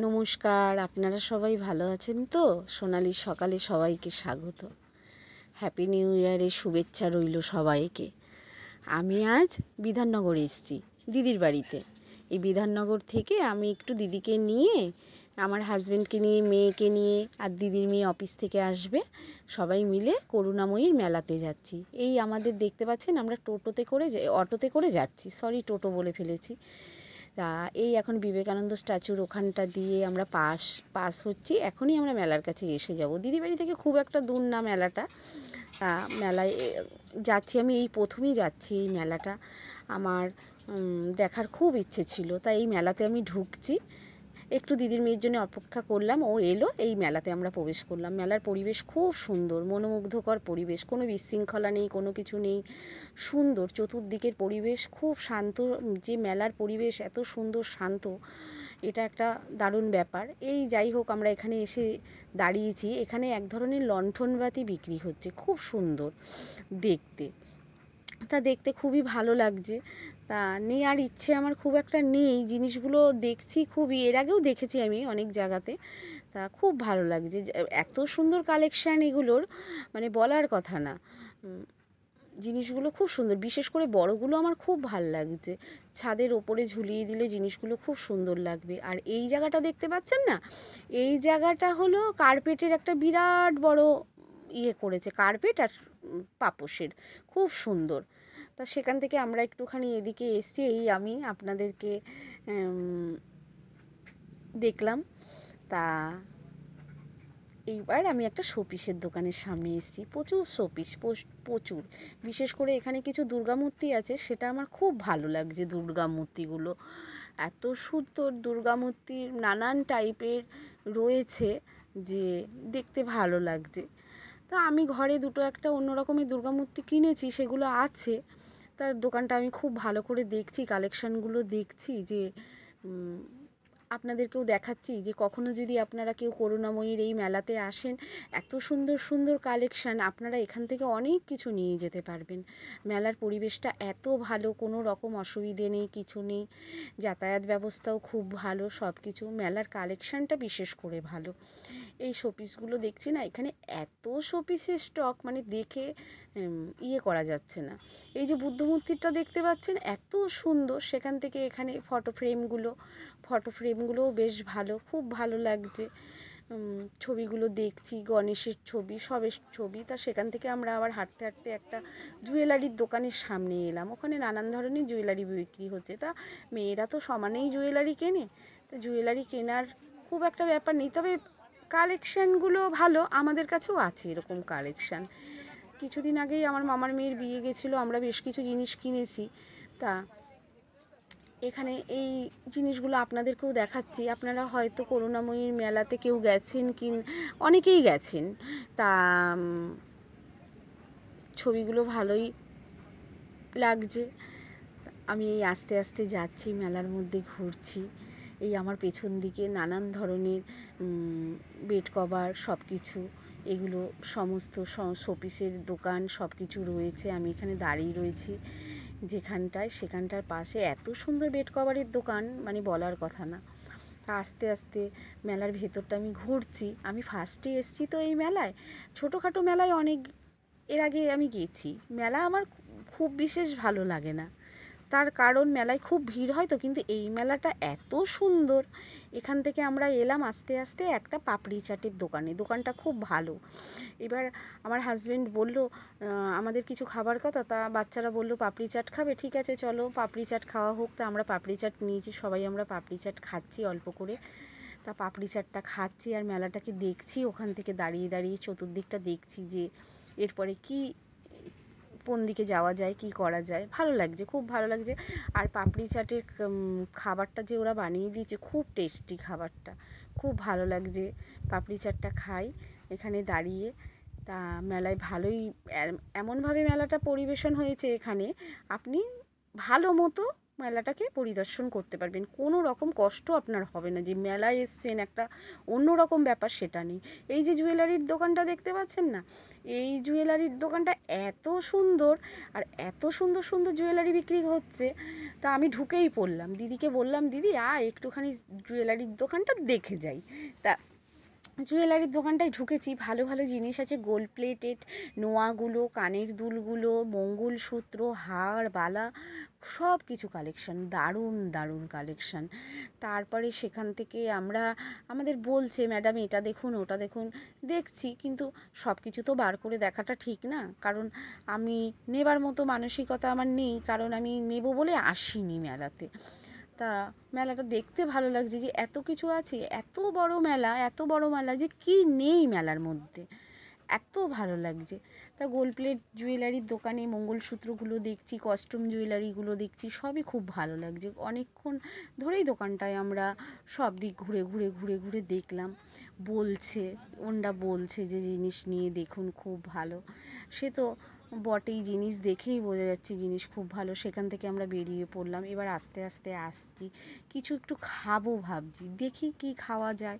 নমস্কার, আপনারা সবাই ভালো আছেন তো? সোনালির সকালে সবাইকে স্বাগত। হ্যাপি নিউ ইয়ারের শুভেচ্ছা রইল সবাইকে। আমি আজ বিধাননগর এসেছি দিদির বাড়িতে। এই বিধাননগর থেকে আমি একটু দিদিকে নিয়ে, আমার হাজব্যান্ডকে নিয়ে, মেয়েকে নিয়ে, আর দিদির মেয়ে অফিস থেকে আসবে, সবাই মিলে করুণাময়ীর মেলাতে যাচ্ছি। এই আমাদের দেখতে পাচ্ছেন, আমরা অটোতে করে যাচ্ছি, টোটো বলে ফেলেছি। তা এই এখন বিবেকানন্দ স্ট্যাচুর ওখানটা দিয়ে আমরা পাস হচ্ছি। এখনই আমরা মেলার কাছে এসে যাব। দিদি বাড়ি থেকে খুব একটা দূর না মেলাটা। মেলায় যাচ্ছি, আমি এই প্রথমেই যাচ্ছি। এই মেলাটা আমার দেখার খুব ইচ্ছে ছিল, তাই এই মেলাতে আমি ঢুকছি। একটু দিদির মেয়ের জন্য অপেক্ষা করলাম, ও এলো, এই মেলাতে আমরা প্রবেশ করলাম। মেলার পরিবেশ খুব সুন্দর, মনোমুগ্ধকর পরিবেশ, কোনো বিশৃঙ্খলা নেই, কোনো কিছু নেই, সুন্দর। চতুর্দিকের পরিবেশ খুব শান্ত। যে মেলার পরিবেশ এত সুন্দর শান্ত, এটা একটা দারুণ ব্যাপার। এই যাই হোক, আমরা এখানে এসে দাঁড়িয়েছি। এখানে এক ধরনের লণ্ঠনবাতি বিক্রি হচ্ছে, খুব সুন্দর দেখতে। তা দেখতে খুবই ভালো লাগছে। তা নেওয়ার ইচ্ছে আমার খুব একটা নেই, জিনিসগুলো দেখছি খুবই, এর আগেও দেখেছি আমি অনেক জায়গাতে। তা খুব ভালো লাগছে, এত সুন্দর কালেকশান এগুলোর, মানে বলার কথা না। জিনিসগুলো খুব সুন্দর, বিশেষ করে বড়গুলো আমার খুব ভাল লাগছে। ছাদের ওপরে ঝুলিয়ে দিলে জিনিসগুলো খুব সুন্দর লাগবে। আর এই জায়গাটা দেখতে পাচ্ছেন না, এই জায়গাটা হলো কার্পেটের একটা বিরাট বড় করেছে, কার্পেট আর পাপোশের, খুব সুন্দর। তা সেখান থেকে আমরা একটুখানি এদিকে এসছি, এই আমি আপনাদেরকে দেখলাম। তা এইবার আমি একটা শোপিসের দোকানের সামনে এসেছি। প্রচুর শোপিস, প্রচুর। বিশেষ করে এখানে কিছু দুর্গা মূর্তি আছে, সেটা আমার খুব ভালো লাগছে। দুর্গা মূর্তিগুলো এত সুন্দর, দুর্গা মূর্তি নানান টাইপের রয়েছে যে দেখতে ভালো লাগছে। তা আমি ঘরে দুটো একটা অন্য রকমের দুর্গা মূর্তি কিনেছি, সেগুলো আছে। তার দোকানটা আমি খুব ভালো করে দেখছি, কালেকশানগুলো দেখছি, যে আপনাদেরকেও দেখাচ্ছি যে কখনো যদি আপনারা কেউ করুণাময়ীর এই মেলাতে আসেন, এত সুন্দর সুন্দর কালেকশান, আপনারা এখান থেকে অনেক কিছু নিয়ে যেতে পারবেন। মেলার পরিবেশটা এত ভালো, কোনো রকম অসুবিধে নেই, কিছু নেই। যাতায়াত ব্যবস্থাও খুব ভালো, সব কিছু। মেলার কালেকশানটা বিশেষ করে ভালো। এই শোপিসগুলো দেখছি না, এখানে এত শোপিসের স্টক, মানে দেখে করা যাচ্ছে না। এই যে বুদ্ধ মূর্তিটা দেখতে পাচ্ছেন, এত সুন্দর। সেখান থেকে এখানে ফটো ফ্রেমগুলোও বেশ ভালো, খুব ভালো লাগছে। ছবিগুলো দেখছি, গণেশের ছবি, সবের ছবি। তা সেখান থেকে আমরা আবার হাঁটতে হাঁটতে একটা জুয়েলারির দোকানের সামনে এলাম। ওখানে নানান ধরনের জুয়েলারি বিক্রি হচ্ছে। তা মেয়েরা তো সমানেই জুয়েলারি কেনে, তা জুয়েলারি কেনার খুব একটা ব্যাপার নেই, তবে কালেকশানগুলো ভালো। আমাদের কাছেও আছে এরকম কালেকশান। কিছুদিন আগেই আমার মামার মেয়ের বিয়ে গেছিলো, আমরা বেশ কিছু জিনিস কিনেছি। তা এখানে এই জিনিসগুলো আপনাদেরকেও দেখাচ্ছি। আপনারা হয়তো করুণাময়ীর মেলাতে কেউ গেছেন, অনেকেই গেছেন। তা ছবিগুলো ভালোই লাগছে। আমি এই আস্তে আস্তে যাচ্ছি, মেলার মধ্যে ঘুরছি। এই আমার পেছন দিকে নানান ধরনের বেড কভার, সব কিছু, এগুলো সমস্ত শোপিসের দোকান, সব কিছু রয়েছে। আমি এখানে দাঁড়িয়ে রয়েছি যেখানটায়, সেখানটার পাশে এত সুন্দর বেড কভারের দোকান, মানে বলার কথা না। আস্তে আস্তে মেলার ভেতরটা আমি ঘুরছি। আমি ফার্স্টে এসেছি তো এই মেলায়, ছোটোখাটো মেলায় অনেক এর আগে আমি গেছি। মেলা আমার খুব বিশেষ ভালো লাগে না, তার কারণ মেলায় খুব ভিড় হয় তো। কিন্তু এই মেলাটা এত সুন্দর। এখান থেকে আমরা এলাম আস্তে আস্তে একটা পাপড়ি চাটের দোকানে, দোকানটা খুব ভালো। এবার আমার হাজব্যান্ড বলল আমাদের কিছু খাবার কথা, তা বাচ্চারা বলল পাপড়ি চাট খাবে, ঠিক আছে চলো পাপড়ি চাট খাওয়া হোক। তা আমরা পাপড়ি চাট নিয়েছি, সবাই আমরা পাপড়ি চাট খাচ্ছি অল্প করে। তা পাপড়ি চাটটা খাচ্ছি আর মেলাটাকে দেখছি ওখান থেকে দাঁড়িয়ে দাঁড়িয়ে, চতুর্দিকটা দেখছি যে এরপরে কোন দিকে যাওয়া যায়, কি করা যায়। ভালো লাগছে, খুব ভালো লাগছে। আর পাপড়ি চাটের খাবারটা যে ওরা বানিয়ে দিয়েছে, খুব টেস্টি খাবারটা, খুব ভালো লাগছে। পাপড়ি চাটটা খাই এখানে দাঁড়িয়ে। তা মেলায় ভালোই এমনভাবে মেলাটা পরিবেশন হয়েছে, এখানে আপনি ভালো মতো মেলাটাকে পরিদর্শন করতে পারবেন। কোনো রকম কষ্ট আপনার হবে না যে মেলায় এসছেন একটা অন্য রকম ব্যাপার, সেটা নেই। এই যে জুয়েলারির দোকানটা দেখতে পাচ্ছেন না, এই জুয়েলারির দোকানটা এত সুন্দর, আর এত সুন্দর সুন্দর জুয়েলারি বিক্রি হচ্ছে। তা আমি ঢুকেই পড়লাম, দিদিকে বললাম, দিদি একটুখানি জুয়েলারির দোকানটা দেখে যাই। তা জুয়েলারির দোকানটায় ঢুকেছি, ভালো ভালো জিনিস আছে, গোল্ড প্লেটেড নোয়াগুলো, কানের দুলগুলো, মঙ্গলসূত্র, হার, বালা, সব কিছু কালেকশান, দারুণ দারুণ কালেকশান। তারপরে সেখান থেকে আমাদের বলছে, ম্যাডাম এটা দেখুন ওটা দেখুন, দেখছি, কিন্তু সব কিছু তো বার করে দেখাটা ঠিক না, কারণ আমি নেবার মতো মানসিকতা আমার নেই, কারণ আমি নেব বলে আসিনি মেলাতে। তা মেলাটা দেখতে ভালো লাগছে যে এত কিছু আছে, এত বড় মেলা, এত বড় মেলা যে কি নেই মেলার মধ্যে, এত ভালো লাগছে। তা গোল্ড প্লেট জুয়েলারির দোকানে মঙ্গলসূত্রগুলো দেখছি, কস্টিউম জুয়েলারিগুলো দেখছি, সবই খুব ভালো লাগছে। অনেকক্ষণ ধরেই দোকানটায় আমরা সব দিক ঘুরে ঘুরে ঘুরে ঘুরে দেখলাম। ওনরা বলছে যে জিনিস নিয়ে দেখুন, খুব ভালো। সে তো বটেই, জিনিস দেখেই বোঝা যাচ্ছে জিনিস খুব ভালো। সেখান থেকে আমরা বেরিয়ে পড়লাম। এবার আস্তে আস্তে আসছি, কিছু একটু খাবো ভাবছি, দেখি কি খাওয়া যায়।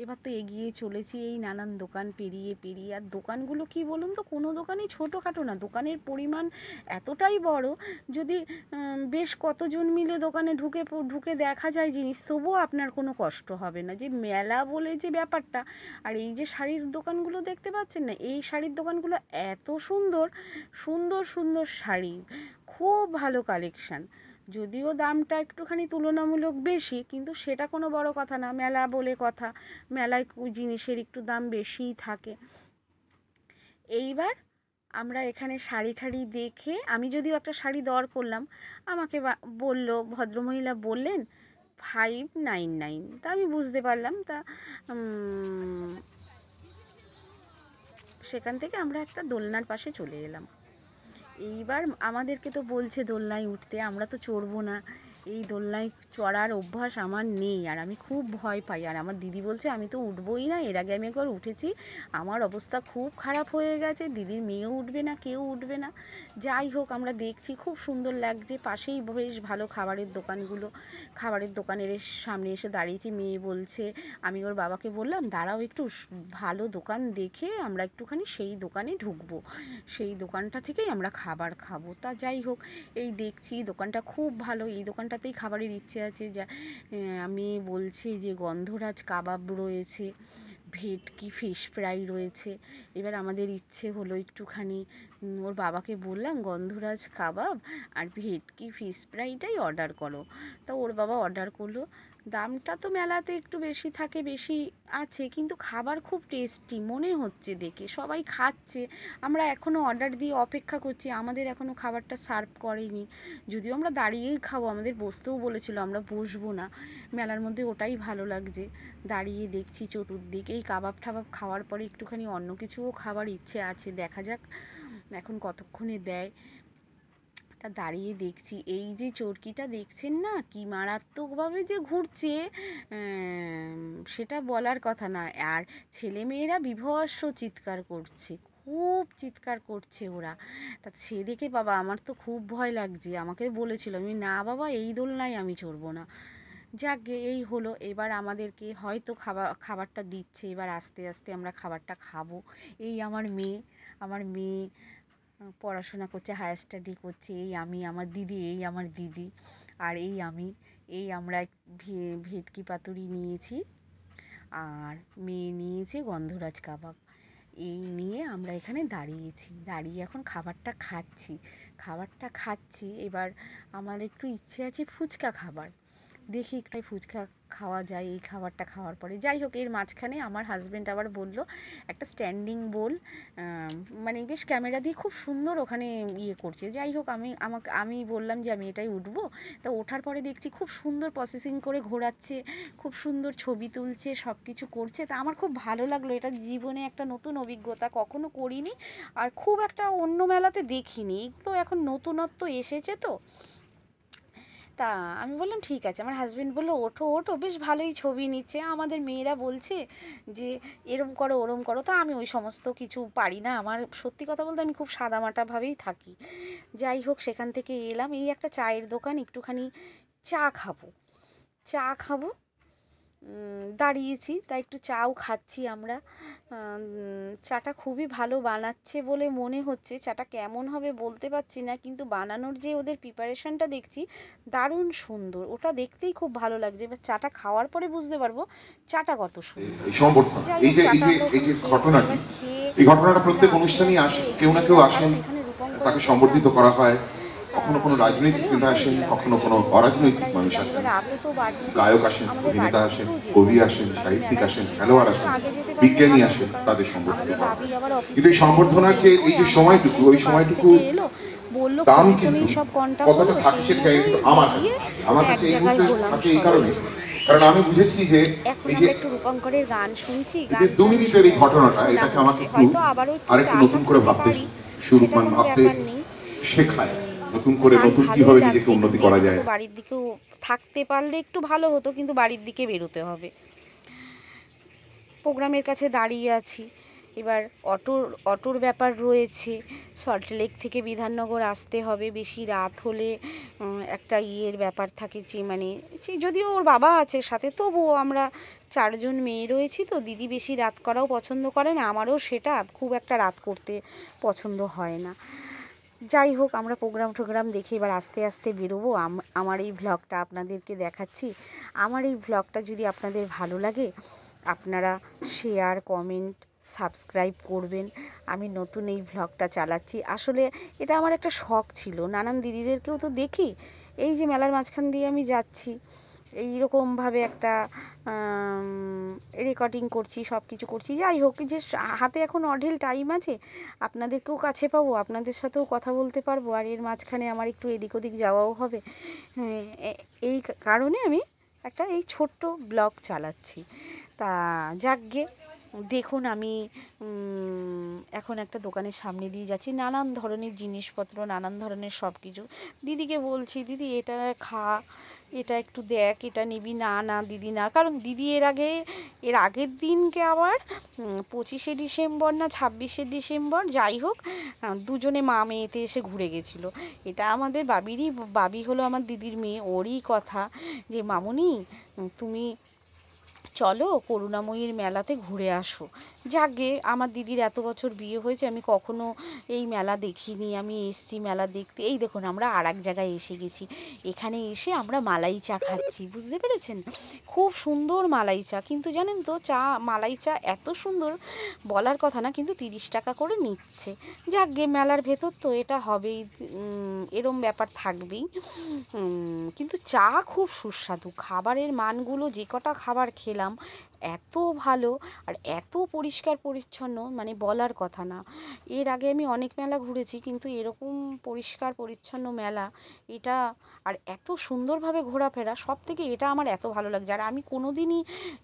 এবার তো এগিয়ে চলেছি এই নানান দোকান পেরিয়ে পেরিয়ে। আর দোকানগুলো কি বলুন তো, কোনো দোকানই ছোটোখাটো না, দোকানের পরিমাণ এতটাই বড়, যদি বেশ কতজন মিলে দোকানে ঢুকে দেখা যায় জিনিস, তবুও আপনার কোনো কষ্ট হবে না। যে মেলা বলে যে ব্যাপারটা। আর এই যে শাড়ির দোকানগুলো দেখতে পাচ্ছেন না, এই শাড়ির দোকানগুলো এত সুন্দর সুন্দর সুন্দর শাড়ি, খুব ভালো কালেকশান। যদিও দামটা একটুখানি তুলনামূলক বেশি, কিন্তু সেটা কোনো বড় কথা না, মেলা বলে কথা, মেলায় জিনিসের একটু দাম বেশিই থাকে। এইবার আমরা এখানে শাড়ি ঠাড়ি দেখে, আমি যদিও একটা শাড়ি দর করলাম, আমাকে ভদ্রমহিলা বললেন 599। তা আমি বুঝতে পারলাম। তা সেখান থেকে আমরা একটা দোলনার পাশে চলে এলাম। এইবার আমাদেরকে তো বলছে দোলনায় উঠতে, আমরা তো চড়বো না, এই দোলনায় চড়ার অভ্যাস আমার নেই, আর আমি খুব ভয় পাই। আর আমার দিদি বলছে আমি তো উঠবই না, এর আগে আমি একবার উঠেছি, আমার অবস্থা খুব খারাপ হয়ে গেছে, দিদির মেয়েও উঠবে না, কেউ উঠবে না। যাই হোক, আমরা দেখছি খুব সুন্দর লাগছে, পাশেই বেশ ভালো খাবারের দোকানগুলো, খাবারের দোকানের সামনে এসে দাঁড়িয়েছি। মেয়ে বলছে, আমি ওর বাবাকে বললাম দাঁড়াও একটু, ভালো দোকান দেখে আমরা একটুখানি সেই দোকানে ঢুকবো, সেই দোকানটা থেকেই আমরা খাবার খাবো। তা যাই হোক, এই দেখছি দোকানটা খুব ভালো, এই দোকানটাতেই খাবারের ইচ্ছে আছে। আমি বলছি যে গন্ধরাজ কাবাব রয়েছে, ভেটকি ফিশ ফ্রাই রয়েছে। এবার আমাদের ইচ্ছে হলো একটুখানি, ওর বাবাকে বললাম গন্ধরাজ কাবাব আর ভেটকি ফিশ ফ্রাইটাই অর্ডার করো। তা ওর বাবা অর্ডার করলো। দামটা তো মেলাতে একটু বেশি থাকে, বেশি আছে, কিন্তু খাবার খুব টেস্টি মনে হচ্ছে দেখে, সবাই খাচ্ছে। আমরা এখনও অর্ডার দিয়ে অপেক্ষা করছি, আমাদের এখনও খাবারটা সার্ভ করেনি। যদিও আমরা দাঁড়িয়েই খাবো, আমাদের বসতেও বলেছিল, আমরা বসবো না। মেলার মধ্যে ওটাই ভালো লাগছে, দাঁড়িয়ে দেখছি চতুর্দিক। এই কাবাব ঠাবাব খাওয়ার পরে একটুখানি অন্য কিছুও খাবার ইচ্ছে আছে, দেখা যাক এখন কতক্ষণে দেয়। তা দাঁড়িয়ে দেখছি, এই যে চরকিটা দেখছেন না, কি মারাত্মকভাবে যে ঘুরছে, সেটা বলার কথা না। আর ছেলেমেয়েরা বীভৎস চিৎকার করছে, খুব চিৎকার করছে ওরা। তা সে দেখে বাবা আমার তো খুব ভয় লাগছে, আমাকে বলেছিল, আমি না বাবা এই দোলনায় আমি চড়বো না। যাকগে, এই হলো। এবার আমাদেরকে হয়তো খাবারটা দিচ্ছে, এবার আস্তে আস্তে আমরা খাবারটা খাবো। এই আমার মেয়ে পড়াশোনা করছে, হায়ার স্টাডি করছে। আমার দিদি আর আমরা ভেটকি পাতুরি নিয়েছি, আর মেয়ে নিয়েছে গন্ধরাজ কাবাব। এই নিয়ে আমরা এখানে দাঁড়িয়ে এখন খাবারটা খাচ্ছি। এবার আমার একটু ইচ্ছে আছে ফুচকা খাবার, দেখি একটু ফুচকা খাওয়া যায় এই খাবারটা খাওয়ার পরে। যাই হোক, এর মাঝখানে আমার হাজব্যান্ড আবার বলল একটা স্ট্যান্ডিং বোল, মানে বেশ ক্যামেরা দিয়ে খুব সুন্দর ওখানে করছে। যাই হোক, আমি বললাম যে আমি এটাই উঠবো। তা ওঠার পরে দেখছি খুব সুন্দর প্রসেসিং করে ঘোরাচ্ছে, খুব সুন্দর ছবি তুলছে, সব কিছু করছে। তা আমার খুব ভালো লাগলো, এটা জীবনে একটা নতুন অভিজ্ঞতা, কখনো করিনি, আর খুব একটা অন্য মেলাতে দেখিনি, এগুলো এখন নতুনত্ব এসেছে তো। তা আমি বললাম ঠিক আছে। আমার হাজবেন্ড বললো ওঠো ওঠো, বেশ ভালোই ছবি নিচ্ছে। আমাদের মেয়েরা বলছে যে এরম করো ওরম করো, তা আমি ওই সমস্ত কিছু পারি না। আমার সত্যি কথা বলতে আমি খুব সাদামাটাভাবেই থাকি। যাই হোক, সেখান থেকে এলাম, এই একটা চায়ের দোকান, একটুখানি চা খাবো, চা খাবো দাঁড়িয়েছি, তাই একটু চাও খাচ্ছি আমরা। চাটা খুবই ভালো বানাচ্ছে বলে মনে হচ্ছে। চাটা কেমন হবে বলতে পারছি না, কিন্তু বানানোর যে ওদের প্রিপারেশনটা দেখছি দারুণ সুন্দর, ওটা দেখতেই খুব ভালো লাগছে। এবার চাটা খাওয়ার পরে বুঝতে পারবো চাটা কত সুন্দর। এই সম্বর্ধনা, যাই এই হোক, যে এই চাটা যে আমরা এই যে ওখানে খেয়েছি, ঘটনাটি, এবার খেয়ে এই ঘটনাটা আমরা প্রত্যেক আস্তে অনুষ্ঠানেই আস্তে আসে, কেউ এগিয়ে না কেউ গেলাম, আসেন, কারণ এখানে রূপঙ্করের তাকে প্রোগ্রাম সম্বর্ধিত করা হচ্ছে। হয়। তা কখনো কোনো রাজনৈতিক সেখানে নেতা আমরা আসেন, এলাম, কখনো কোনো স্টেজে অরাজনৈতিক আমরা মানুষ এলাম। আসেন, এবার রাতও তো বাড়ছে, গায়ক আসেন, আমাদের অভিনেতা বাড়ির আসেন, দিকেও যেতে কবি হবে, আসেন, কারণ সাহিত্যিক মেলায় আসেন, যারা খেলোয়াড় একটু আসেন, আগে যেতে পারলে বিজ্ঞানী ভালো হতো, আসেন, কারণ তাদের সম্বর্ধিত আমাদের করা বাবি হয়। আবার অফিস কিন্তু এই থেকে বেরোলো সম্বর্ধনার যে দেরি এই করে, যে আমার সময়টুকু, হাজবেন্ডও ওই কাজ সময়টুকু থেকে এলো, বললো দাম ফোনে কিন্তু ফোনেই সব কন্ট্যাক্ট কতটা করো, থাকে সেই সেটা মতোই কিন্তু আমার কাছে, বেরিয়ে আমার এক কাছে এই জায়গায় মুহূর্তে হলাম থাকে এই সবাই। কারণে, কারণ আমি বুঝেছি যে এখন এই যে আমরা একটু রূপঙ্করের গান শুনছি, এই যে গান 2 টান মিনিটের এই ঘটনাটা, শোনা এটাকে আমাকে হচ্ছে, একটু হয়তো আবারও একটু আরেকটু চা নতুন টা করে খেতে ভাবতে পারি, শুরু, সেটা মানে কোনো ভাবতে ব্যাপার নেই। শেখায়, নতুন করে আর নতুন ভালোই কিভাবে নিজেকে লাগছে, একটু উন্নতি করা বেরোতে যায়। তো বাড়ির দিকেও থাকতে পারলে একটু ভালো হতো, কিন্তু বাড়ির দিকে বেরোতে হবে। প্রোগ্রামের কাছে দাঁড়িয়ে আছি, এবার অটোর ব্যাপার রয়েছে, সল্টলেক থেকে বিধাননগর আসতে হবে, বেশি রাত হলে একটা ইয়ের ব্যাপার থাকে, যে মানে যদিও ওর বাবা আছে সাথে, তবুও আমরা 4জন মেয়ে রয়েছি তো, দিদি বেশি রাত করাও পছন্দ করে না, আমারও সেটা খুব একটা রাত করতে পছন্দ হয় না। যাই হোক, আমরা প্রোগ্রাম দেখে এবার আস্তে আস্তে বেরোবো। আমার এই ভ্লগটা আপনাদেরকে দেখাচ্ছি। আমার এই ভ্লগটা যদি আপনাদের ভালো লাগে, আপনারা শেয়ার, কমেন্ট, সাবস্ক্রাইব করবেন। আমি নতুন এই ভ্লগটা চালাচ্ছি, আসলে এটা আমার একটা শখ ছিল। নানান দিদিদেরকেও তো দেখি, এই যে মেলার মাঝখান দিয়ে আমি যাচ্ছি, এইরকমভাবে একটা রেকর্ডিং করছি, সব কিছু করছি। যাই হোক, যে হাতে এখন অঢেল টাইম আছে, আপনাদেরকেও কাছে পাবো, আপনাদের সাথেও কথা বলতে পারবো, আর এর মাঝখানে আমার একটু এদিক ওদিক যাওয়াও হবে। এই কারণে আমি একটা এই ছোট্ট ব্লগ চালাচ্ছি। তা যাকগে, দেখুন আমি এখন একটা দোকানের সামনে দিয়ে যাচ্ছি, নানান ধরনের জিনিসপত্র, নানান ধরনের সব কিছু। দিদিকে বলছি, দিদি এটা খা, এটা একটু দেখ, এটা নিবি? না না দিদি না, কারণ দিদি এর আগের দিনকে আবার 25শে ডিসেম্বর না 26শে ডিসেম্বর, যাই হোক, দুজনে মা মেয়েতে এসে ঘুরে গেছিলো। এটা আমাদের বাবি হলো আমার দিদির মেয়ে, ওরই কথা যে মামুনি তুমি চলো করুণাময়ীর মেলাতে ঘুরে আসো। যাকগে, আমার দিদির এত বছর বিয়ে হয়েছে, আমি কখনো এই মেলা দেখিনি, আমি এসছি মেলা দেখতে। এই দেখুন, আমরা আর এক জায়গায় এসে গেছি, এখানে এসে আমরা মালাই চা খাচ্ছি, বুঝতে পেরেছেন? খুব সুন্দর মালাই চা, কিন্তু জানেন তো, মালাই চা এত সুন্দর বলার কথা না, কিন্তু 30 টাকা করে নিচ্ছে। যাকগে, মেলার ভেতর তো এটা হবেই, এরম ব্যাপার থাকবেই। কিন্তু চা খুব সুস্বাদু, খাবারের মানগুলো, যে কটা খাবার খেলাম এত ভালো, আর এত পরিষ্কার পরিচ্ছন্ন, মানে বলার কথা না। এর আগে আমি অনেক মেলা ঘুরেছি, কিন্তু এরকম পরিষ্কার পরিচ্ছন্ন মেলা এটা, আর এত সুন্দরভাবে ঘোরাফেরা, সব থেকে এটা আমার এত ভালো লাগছে। আর আমি কোনো দিনই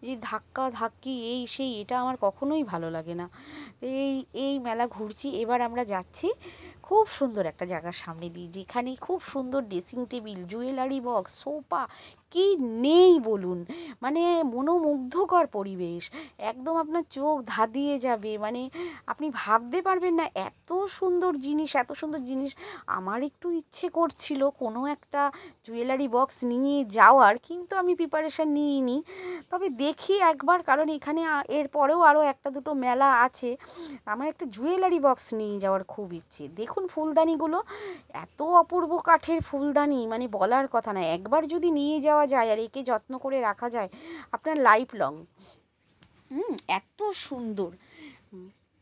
যে ধাক্কা ধাক্কি এই সেই, এটা আমার কখনোই ভালো লাগে না। এই মেলা ঘুরছি, এবার আমরা যাচ্ছি খুব সুন্দর একটা জায়গার সামনে দিয়ে, যেখানে খুব সুন্দর dressing table, jewellery box, sofa, কি নেই বলুন, মানে মনোমুগ্ধকর পরিবেশ, একদম আপনার চোখ ধাঁধিয়ে যাবে, মানে আপনি ভাবতে পারবেন না এত সুন্দর জিনিস, এত সুন্দর জিনিস। আমার একটু ইচ্ছে করছিল কোনো একটা জুয়েলারি বক্স নিয়ে যাওয়ার, কিন্তু আমি প্রিপারেশান নিইনি, তবে দেখি একবার, কারণ এখানে এরপরেও আরও একটা দুটো মেলা আছে, আমার একটা জুয়েলারি বক্স নিয়ে যাওয়ার খুব ইচ্ছে। দেখুন ফুলদানিগুলো, এত অপূর্ব কাঠের ফুলদানি, মানে বলার কথা না। একবার যদি নিয়ে যাওয়া যায় আর একে যত্ন করে রাখা যায়, আপনার লাইফ লং, এত সুন্দর,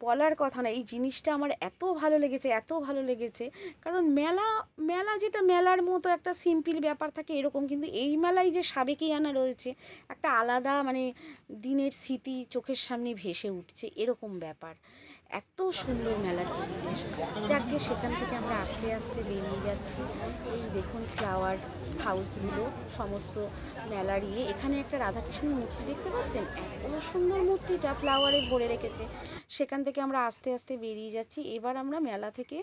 বলার কথা না। এই জিনিসটা আমার এত ভালো লেগেছে, এত ভালো লেগেছে, কারণ মেলা যেটা মেলার মতো একটা সিম্পল ব্যাপার থাকে এরকম, কিন্তু এই মেলায় যে সাবেকিয়ানা রয়েছে, একটা আলাদা, মানে দিনের স্মৃতি চোখের সামনে ভেসে উঠছে, এরকম ব্যাপার। এত সুন্দর মেলার পরিবেশ। যাকগে, সেখান থেকে আমরা আস্তে আস্তে বেরিয়ে যাচ্ছি। এই দেখুন ফ্লাওয়ার হাউসগুলো, সমস্ত মেলার এখানে একটা রাধাকৃষ্ণের মূর্তি দেখতে পাচ্ছেন, এত সুন্দর মূর্তিটা ফ্লাওয়ারে ভরে রেখেছে। সেখান থেকে আমরা আস্তে আস্তে বেরিয়ে যাচ্ছি। এবার আমরা মেলা থেকে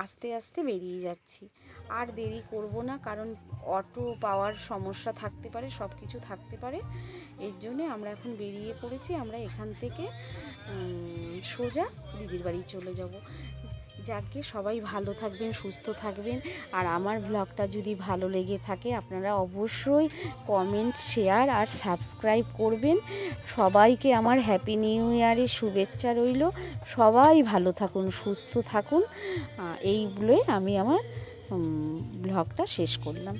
আস্তে আস্তে বেরিয়ে যাচ্ছি। আর দেরি করব না, কারণ অটো পাওয়ার সমস্যা থাকতে পারে, সব কিছু থাকতে পারে। এর জন্যে আমরা এখন বেরিয়ে পড়েছি। আমরা এখান থেকে সোজা দিদির বাড়ি চলে যাব। যাকে সবাই ভালো থাকবেন, সুস্থ থাকবেন। আর আমার ব্লগটা যদি ভালো লেগে থাকে আপনারা অবশ্যই কমেন্ট, শেয়ার আর সাবস্ক্রাইব করবেন। সবাইকে আমার হ্যাপি নিউ ইয়ারের শুভেচ্ছা রইল। সবাই ভালো থাকুন, সুস্থ থাকুন। এই বলে আমি আমার ব্লগটা শেষ করলাম।